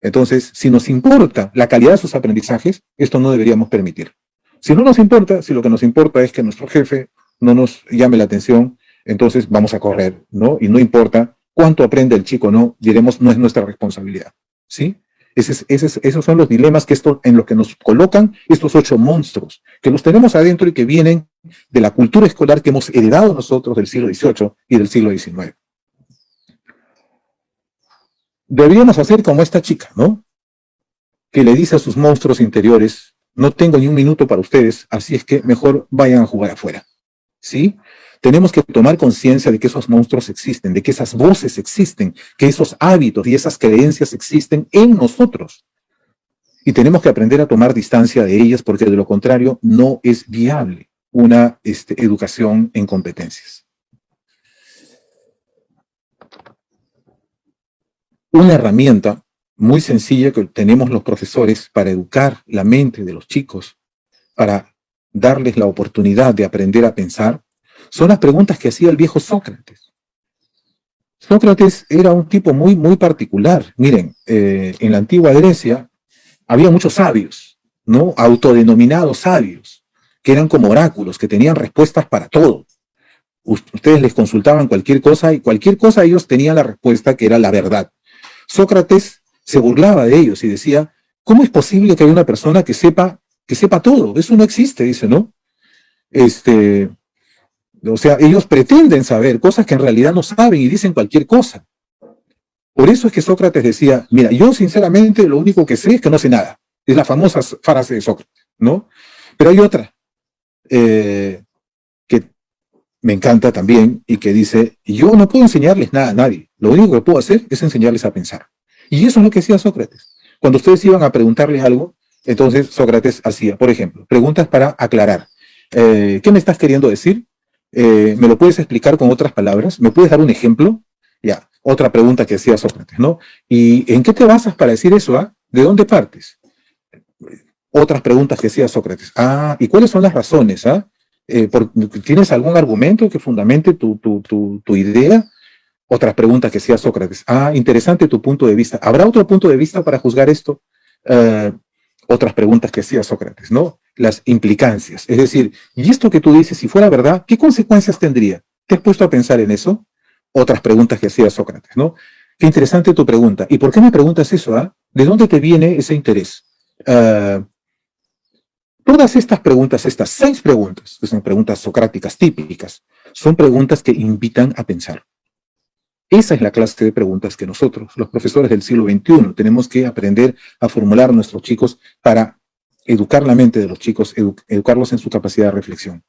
Entonces, si nos importa la calidad de sus aprendizajes, esto no deberíamos permitir. Si no nos importa, si lo que nos importa es que nuestro jefe no nos llame la atención, entonces vamos a correr, ¿no? Y no importa cuánto aprende el chico, no, diremos, no es nuestra responsabilidad, ¿sí? Esos son los dilemas en los que nos colocan estos 8 monstruos, que los tenemos adentro y que vienen de la cultura escolar que hemos heredado nosotros del siglo XVIII y del siglo XIX. Deberíamos hacer como esta chica, ¿no? Que le dice a sus monstruos interiores, no tengo ni un minuto para ustedes, así es que mejor vayan a jugar afuera, ¿sí? Tenemos que tomar conciencia de que esos monstruos existen, de que esas voces existen, que esos hábitos y esas creencias existen en nosotros. Y tenemos que aprender a tomar distancia de ellas, porque de lo contrario no es viable una educación en competencias. Una herramienta muy sencilla que tenemos los profesores para educar la mente de los chicos, para darles la oportunidad de aprender a pensar, son las preguntas que hacía el viejo Sócrates. Sócrates era un tipo muy, muy particular. Miren, en la antigua Grecia había muchos sabios, ¿no? Autodenominados sabios, que eran como oráculos, que tenían respuestas para todo. Ustedes les consultaban cualquier cosa y cualquier cosa ellos tenían la respuesta que era la verdad. Sócrates se burlaba de ellos y decía, ¿cómo es posible que haya una persona que sepa todo? Eso no existe, dice, ¿no? O sea, ellos pretenden saber cosas que en realidad no saben y dicen cualquier cosa. Por eso es que Sócrates decía, mira, yo sinceramente lo único que sé es que no sé nada. Es la famosa frase de Sócrates, ¿no? Pero hay otra que me encanta también y que dice, yo no puedo enseñarles nada a nadie. Lo único que puedo hacer es enseñarles a pensar. Y eso es lo que hacía Sócrates. Cuando ustedes iban a preguntarle algo, entonces Sócrates hacía, por ejemplo, preguntas para aclarar. ¿Qué me estás queriendo decir? ¿Me lo puedes explicar con otras palabras? ¿Me puedes dar un ejemplo? Ya, otra pregunta que hacía Sócrates, ¿no? ¿Y en qué te basas para decir eso? ¿Ah? ¿De dónde partes? Otras preguntas que hacía Sócrates. Ah, ¿y cuáles son las razones? ¿Ah? ¿Tienes algún argumento que fundamente tu idea? Otras preguntas que hacía Sócrates. Ah, interesante tu punto de vista. ¿Habrá otro punto de vista para juzgar esto? Otras preguntas que hacía Sócrates, ¿no? Las implicancias. Es decir, ¿y esto que tú dices, si fuera verdad, qué consecuencias tendría? ¿Te has puesto a pensar en eso? otras preguntas que hacía Sócrates, ¿no? Qué interesante tu pregunta. ¿Y por qué me preguntas eso? ¿De dónde te viene ese interés? Todas estas preguntas, estas 6 preguntas, que son preguntas socráticas típicas, son preguntas que invitan a pensar. Esa es la clase de preguntas que nosotros, los profesores del siglo XXI, tenemos que aprender a formular a nuestros chicos para educar la mente de los chicos, educarlos en su capacidad de reflexión.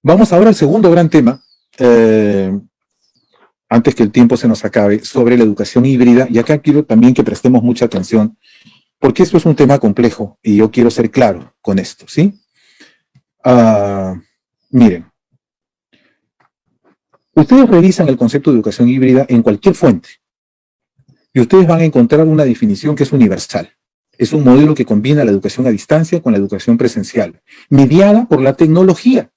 Vamos ahora al segundo gran tema, antes que el tiempo se nos acabe, sobre la educación híbrida, y acá quiero también que prestemos mucha atención, porque esto es un tema complejo, y yo quiero ser claro con esto, ¿sí? Miren, ustedes revisan el concepto de educación híbrida en cualquier fuente, y ustedes van a encontrar una definición que es universal. Es un modelo que combina la educación a distancia con la educación presencial, mediada por la tecnología.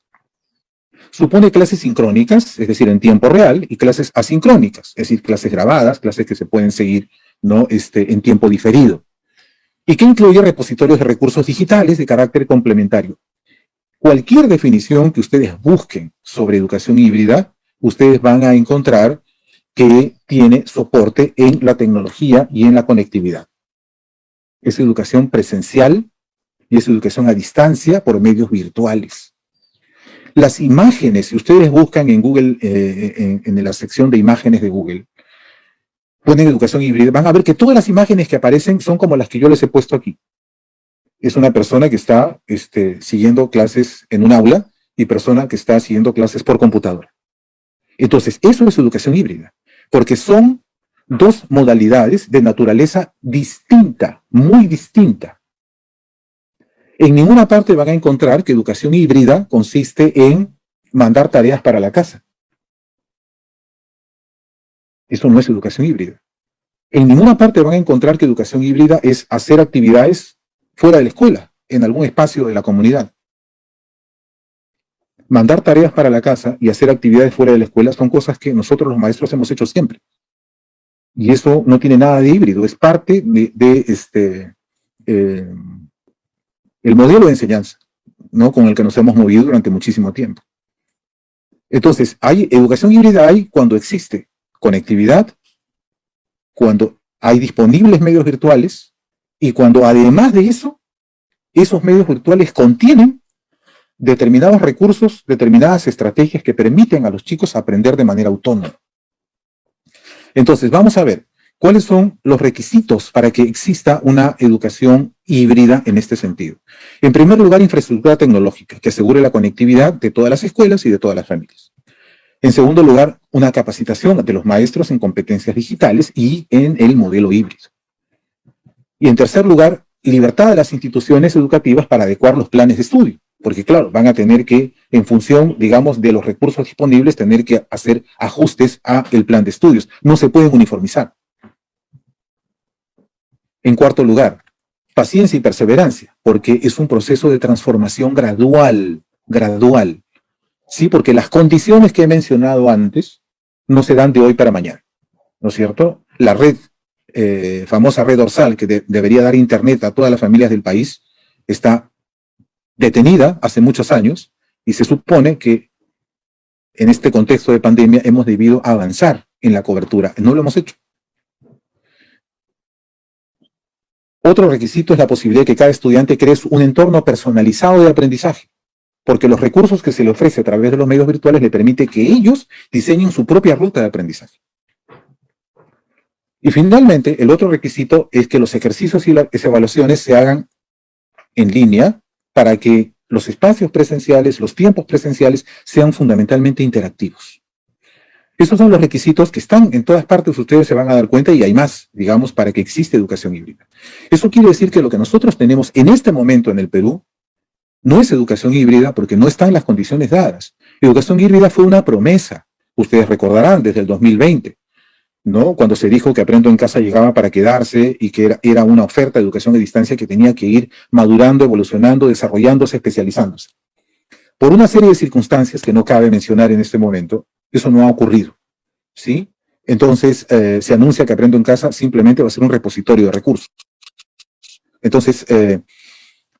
Supone clases sincrónicas, es decir, en tiempo real, y clases asincrónicas, es decir, clases grabadas, clases que se pueden seguir, ¿no? En tiempo diferido. Y que incluye repositorios de recursos digitales de carácter complementario. Cualquier definición que ustedes busquen sobre educación híbrida, ustedes van a encontrar que tiene soporte en la tecnología y en la conectividad. Es educación presencial y es educación a distancia por medios virtuales. Las imágenes, si ustedes buscan en Google, en la sección de imágenes de Google, ponen educación híbrida, van a ver que todas las imágenes que aparecen son como las que yo les he puesto aquí. Es una persona que está siguiendo clases en un aula y persona que está siguiendo clases por computadora. Entonces, eso es educación híbrida, porque son 2 modalidades de naturaleza distinta, muy distinta. En ninguna parte van a encontrar que educación híbrida consiste en mandar tareas para la casa. Eso no es educación híbrida. En ninguna parte van a encontrar que educación híbrida es hacer actividades fuera de la escuela, en algún espacio de la comunidad. Mandar tareas para la casa y hacer actividades fuera de la escuela son cosas que nosotros los maestros hemos hecho siempre. Y eso no tiene nada de híbrido, es parte el modelo de enseñanza, ¿no? Con el que nos hemos movido durante muchísimo tiempo. Entonces, educación híbrida hay cuando existe conectividad, cuando hay disponibles medios virtuales y cuando además de eso, esos medios virtuales contienen determinados recursos, determinadas estrategias que permiten a los chicos aprender de manera autónoma. Entonces, vamos a ver cuáles son los requisitos para que exista una educación híbrida en este sentido. En primer lugar, infraestructura tecnológica que asegure la conectividad de todas las escuelas y de todas las familias. En segundo lugar, una capacitación de los maestros en competencias digitales y en el modelo híbrido. Y en tercer lugar, libertad de las instituciones educativas para adecuar los planes de estudio, porque claro, van a tener que, en función, digamos, de los recursos disponibles, tener que hacer ajustes al plan de estudios. No se pueden uniformizar. En cuarto lugar, paciencia y perseverancia, porque es un proceso de transformación gradual. Sí, porque las condiciones que he mencionado antes no se dan de hoy para mañana, ¿no es cierto? La red, famosa red dorsal, que debería dar internet a todas las familias del país, está detenida hace muchos años y se supone que en este contexto de pandemia hemos debido avanzar en la cobertura. No lo hemos hecho. Otro requisito es la posibilidad de que cada estudiante cree un entorno personalizado de aprendizaje, porque los recursos que se le ofrece a través de los medios virtuales le permite que ellos diseñen su propia ruta de aprendizaje. Y finalmente, el otro requisito es que los ejercicios y las evaluaciones se hagan en línea para que los espacios presenciales, los tiempos presenciales sean fundamentalmente interactivos. Esos son los requisitos que están en todas partes, ustedes se van a dar cuenta, y hay más, digamos, para que exista educación híbrida. Eso quiere decir que lo que nosotros tenemos en este momento en el Perú no es educación híbrida porque no están las condiciones dadas. Educación híbrida fue una promesa, ustedes recordarán, desde el 2020, ¿no? Cuando se dijo que Aprendo en Casa llegaba para quedarse y que era una oferta de educación a distancia que tenía que ir madurando, evolucionando, desarrollándose, especializándose. Por una serie de circunstancias que no cabe mencionar en este momento, eso no ha ocurrido, ¿sí? Entonces, se anuncia que Aprendo en Casa simplemente va a ser un repositorio de recursos. Entonces,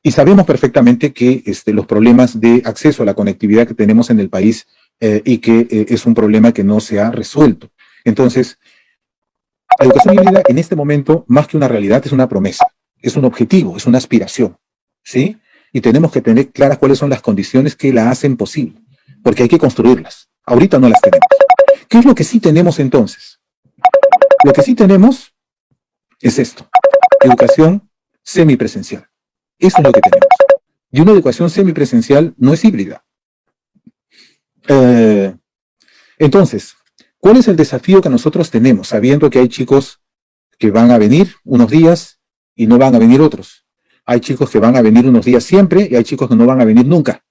y sabemos perfectamente que los problemas de acceso a la conectividad que tenemos en el país y que es un problema que no se ha resuelto. Entonces, la educación híbrida en este momento, más que una realidad, es una promesa, es un objetivo, es una aspiración, ¿sí? Y tenemos que tener claras cuáles son las condiciones que la hacen posible, porque hay que construirlas. Ahorita no las tenemos. ¿Qué es lo que sí tenemos entonces? Lo que sí tenemos es esto, educación semipresencial. Eso es lo que tenemos. Y una educación semipresencial no es híbrida. Entonces, ¿cuál es el desafío que nosotros tenemos, sabiendo que hay chicos que van a venir unos días y no van a venir otros? Hay chicos que van a venir unos días siempre y hay chicos que no van a venir nunca,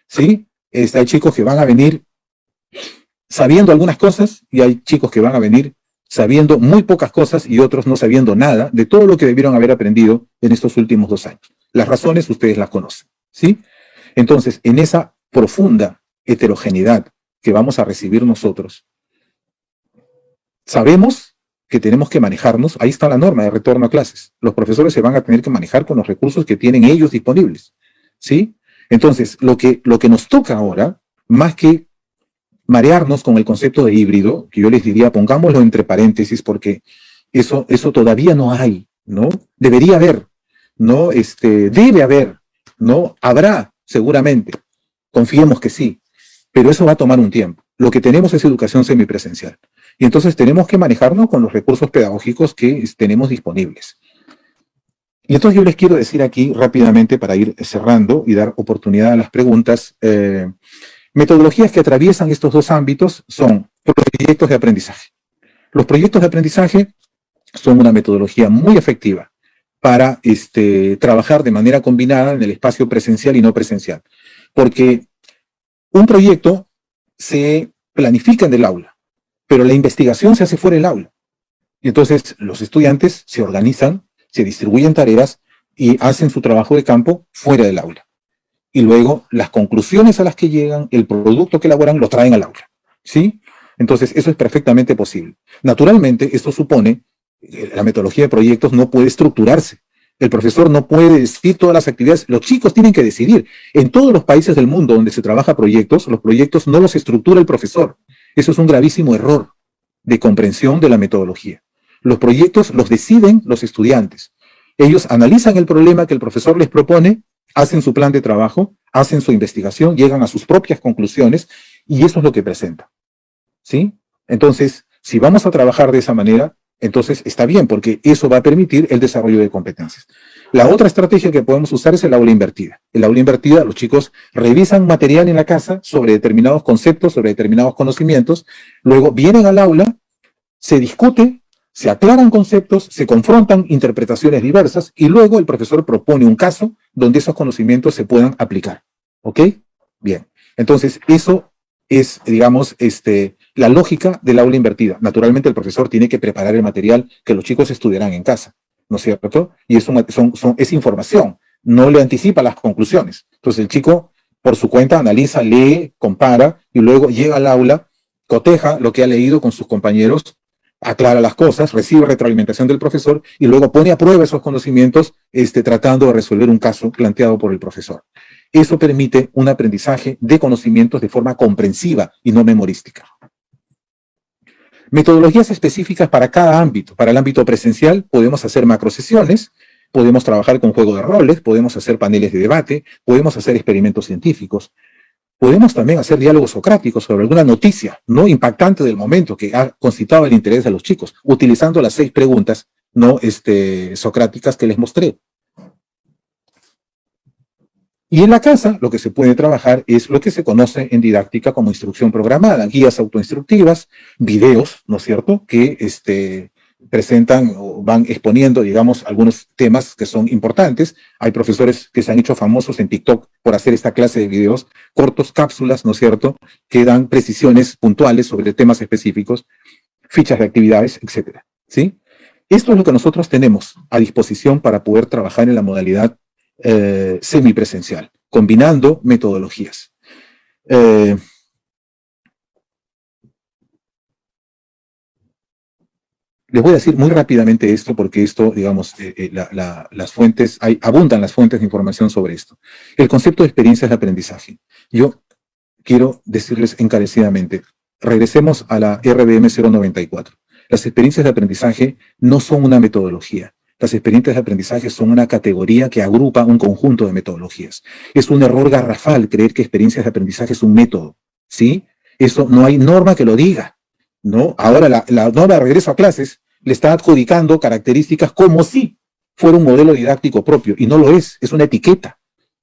¿sí? Hay chicos que van a venir sabiendo algunas cosas y hay chicos que van a venir sabiendo muy pocas cosas y otros no sabiendo nada de todo lo que debieron haber aprendido en estos últimos 2 años. Las razones ustedes las conocen, ¿sí? Entonces, en esa profunda heterogeneidad que vamos a recibir nosotros, sabemos que tenemos que manejarnos, ahí está la norma de retorno a clases. Los profesores se van a tener que manejar con los recursos que tienen ellos disponibles, ¿sí? Entonces, lo que nos toca ahora, más que marearnos con el concepto de híbrido, que yo les diría, pongámoslo entre paréntesis, porque eso todavía no hay, ¿no? Debería haber, ¿no? Debe haber, ¿no? Habrá, seguramente. Confiemos que sí, pero eso va a tomar un tiempo. Lo que tenemos es educación semipresencial. Y entonces tenemos que manejarnos con los recursos pedagógicos que tenemos disponibles. Y entonces yo les quiero decir aquí rápidamente, para ir cerrando y dar oportunidad a las preguntas, metodologías que atraviesan estos 2 ámbitos son proyectos de aprendizaje. Los proyectos de aprendizaje son una metodología muy efectiva para trabajar de manera combinada en el espacio presencial y no presencial. Porque un proyecto se planifica en el aula, pero la investigación se hace fuera del aula. Y entonces los estudiantes se organizan, se distribuyen tareas y hacen su trabajo de campo fuera del aula. Y luego las conclusiones a las que llegan, el producto que elaboran, lo traen al aula, ¿sí? Entonces eso es perfectamente posible. Naturalmente, esto supone que la metodología de proyectos no puede estructurarse. El profesor no puede decidir todas las actividades, los chicos tienen que decidir. En todos los países del mundo donde se trabaja proyectos, los proyectos no los estructura el profesor. Eso es un gravísimo error de comprensión de la metodología. Los proyectos los deciden los estudiantes. Ellos analizan el problema que el profesor les propone, hacen su plan de trabajo, hacen su investigación, llegan a sus propias conclusiones y eso es lo que presentan, ¿sí? Entonces, si vamos a trabajar de esa manera, entonces está bien, porque eso va a permitir el desarrollo de competencias. La otra estrategia que podemos usar es el aula invertida. El aula invertida, los chicos revisan material en la casa sobre determinados conceptos, sobre determinados conocimientos, luego vienen al aula, se discute, se aclaran conceptos, se confrontan interpretaciones diversas y luego el profesor propone un caso donde esos conocimientos se puedan aplicar. ¿Ok? Bien. Entonces, eso es, digamos, la lógica del aula invertida. Naturalmente, el profesor tiene que preparar el material que los chicos estudiarán en casa, ¿no es cierto? Y es información, no le anticipa las conclusiones. Entonces, el chico, por su cuenta, analiza, lee, compara y luego llega al aula, coteja lo que ha leído con sus compañeros, aclara las cosas, recibe retroalimentación del profesor y luego pone a prueba esos conocimientos tratando de resolver un caso planteado por el profesor. Eso permite un aprendizaje de conocimientos de forma comprensiva y no memorística. Metodologías específicas para cada ámbito. Para el ámbito presencial podemos hacer macrosesiones, podemos trabajar con juego de roles, podemos hacer paneles de debate, podemos hacer experimentos científicos. Podemos también hacer diálogos socráticos sobre alguna noticia no impactante del momento que ha concitado el interés de los chicos, utilizando las 6 preguntas no socráticas que les mostré. Y en la casa lo que se puede trabajar es lo que se conoce en didáctica como instrucción programada, guías autoinstructivas, videos, ¿no es cierto?, que presentan o van exponiendo, digamos, algunos temas que son importantes. Hay profesores que se han hecho famosos en TikTok por hacer esta clase de videos, cortos, cápsulas, ¿no es cierto?, que dan precisiones puntuales sobre temas específicos, fichas de actividades, etcétera, ¿sí? Esto es lo que nosotros tenemos a disposición para poder trabajar en la modalidad semipresencial, combinando metodologías. Les voy a decir muy rápidamente esto, porque esto, digamos, las fuentes, abundan las fuentes de información sobre esto. El concepto de experiencias de aprendizaje. Yo quiero decirles encarecidamente, regresemos a la RBM 094. Las experiencias de aprendizaje no son una metodología. Las experiencias de aprendizaje son una categoría que agrupa un conjunto de metodologías. Es un error garrafal creer que experiencias de aprendizaje es un método, ¿sí? Eso no hay norma que lo diga, ¿no? Ahora la norma de regreso a clases le está adjudicando características como si fuera un modelo didáctico propio, y no lo es una etiqueta.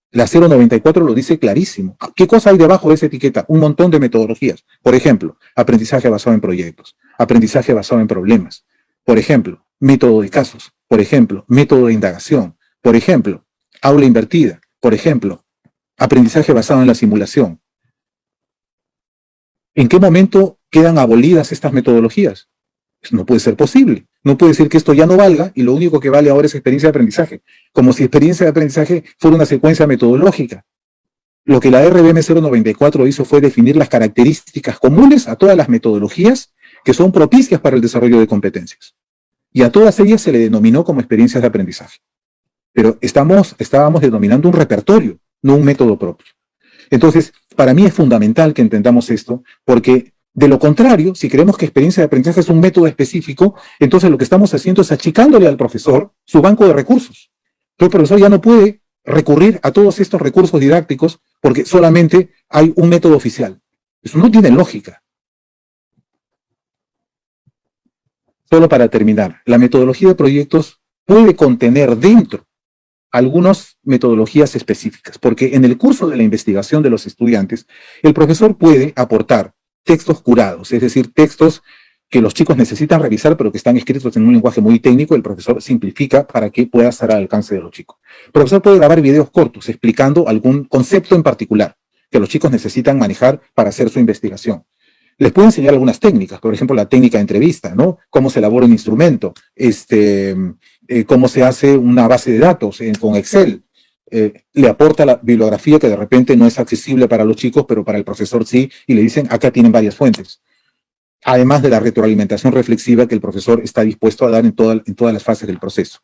La 094 lo dice clarísimo. ¿Qué cosa hay debajo de esa etiqueta? Un montón de metodologías. Por ejemplo, aprendizaje basado en proyectos, aprendizaje basado en problemas. Por ejemplo, método de casos. Por ejemplo, método de indagación. Por ejemplo, aula invertida. Por ejemplo, aprendizaje basado en la simulación. ¿En qué momento quedan abolidas estas metodologías? No puede ser posible. No puede decir que esto ya no valga y lo único que vale ahora es experiencia de aprendizaje, como si experiencia de aprendizaje fuera una secuencia metodológica. Lo que la RBM 094 hizo fue definir las características comunes a todas las metodologías que son propicias para el desarrollo de competencias. Y a todas ellas se le denominó como experiencias de aprendizaje. Pero estábamos denominando un repertorio, no un método propio. Entonces, para mí es fundamental que entendamos esto, porque de lo contrario, si creemos que experiencia de aprendizaje es un método específico, entonces lo que estamos haciendo es achicándole al profesor su banco de recursos. Entonces el profesor ya no puede recurrir a todos estos recursos didácticos porque solamente hay un método oficial. Eso no tiene lógica. Solo para terminar, la metodología de proyectos puede contener dentro algunas metodologías específicas, porque en el curso de la investigación de los estudiantes, el profesor puede aportar textos curados, es decir, textos que los chicos necesitan revisar, pero que están escritos en un lenguaje muy técnico, el profesor simplifica para que pueda estar al alcance de los chicos. El profesor puede grabar videos cortos explicando algún concepto en particular que los chicos necesitan manejar para hacer su investigación. Les puede enseñar algunas técnicas, por ejemplo, la técnica de entrevista, ¿no? Cómo se elabora un instrumento, cómo se hace una base de datos con Excel. Le aporta la bibliografía que de repente no es accesible para los chicos, pero para el profesor sí, y le dicen, acá tienen varias fuentes. Además de la retroalimentación reflexiva que el profesor está dispuesto a dar en todas las fases del proceso.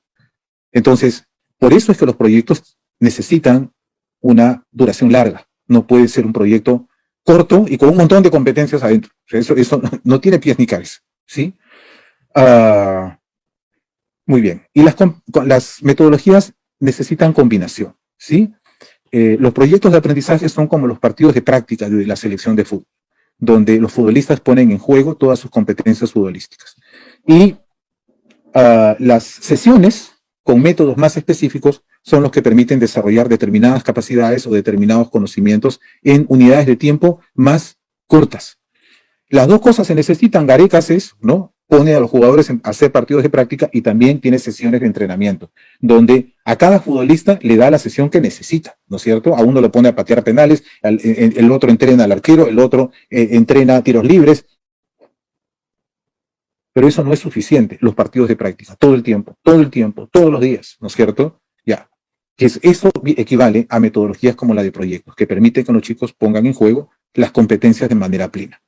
Entonces, por eso es que los proyectos necesitan una duración larga. No puede ser un proyecto corto y con un montón de competencias adentro. Eso no tiene pies ni cabeza, ¿sí? Muy bien. Y las metodologías necesitan combinación, ¿sí? Los proyectos de aprendizaje son como los partidos de práctica de la selección de fútbol, donde los futbolistas ponen en juego todas sus competencias futbolísticas. Y las sesiones con métodos más específicos son los que permiten desarrollar determinadas capacidades o determinados conocimientos en unidades de tiempo más cortas. Las dos cosas se necesitan. Garecas ¿no? Pone a los jugadores a hacer partidos de práctica y también tiene sesiones de entrenamiento, donde a cada futbolista le da la sesión que necesita, ¿no es cierto? A uno lo pone a patear penales, el otro entrena al arquero, el otro entrena tiros libres. Pero eso no es suficiente, los partidos de práctica, todo el tiempo, todos los días, ¿no es cierto? Ya. Eso equivale a metodologías como la de proyectos, que permiten que los chicos pongan en juego las competencias de manera plena.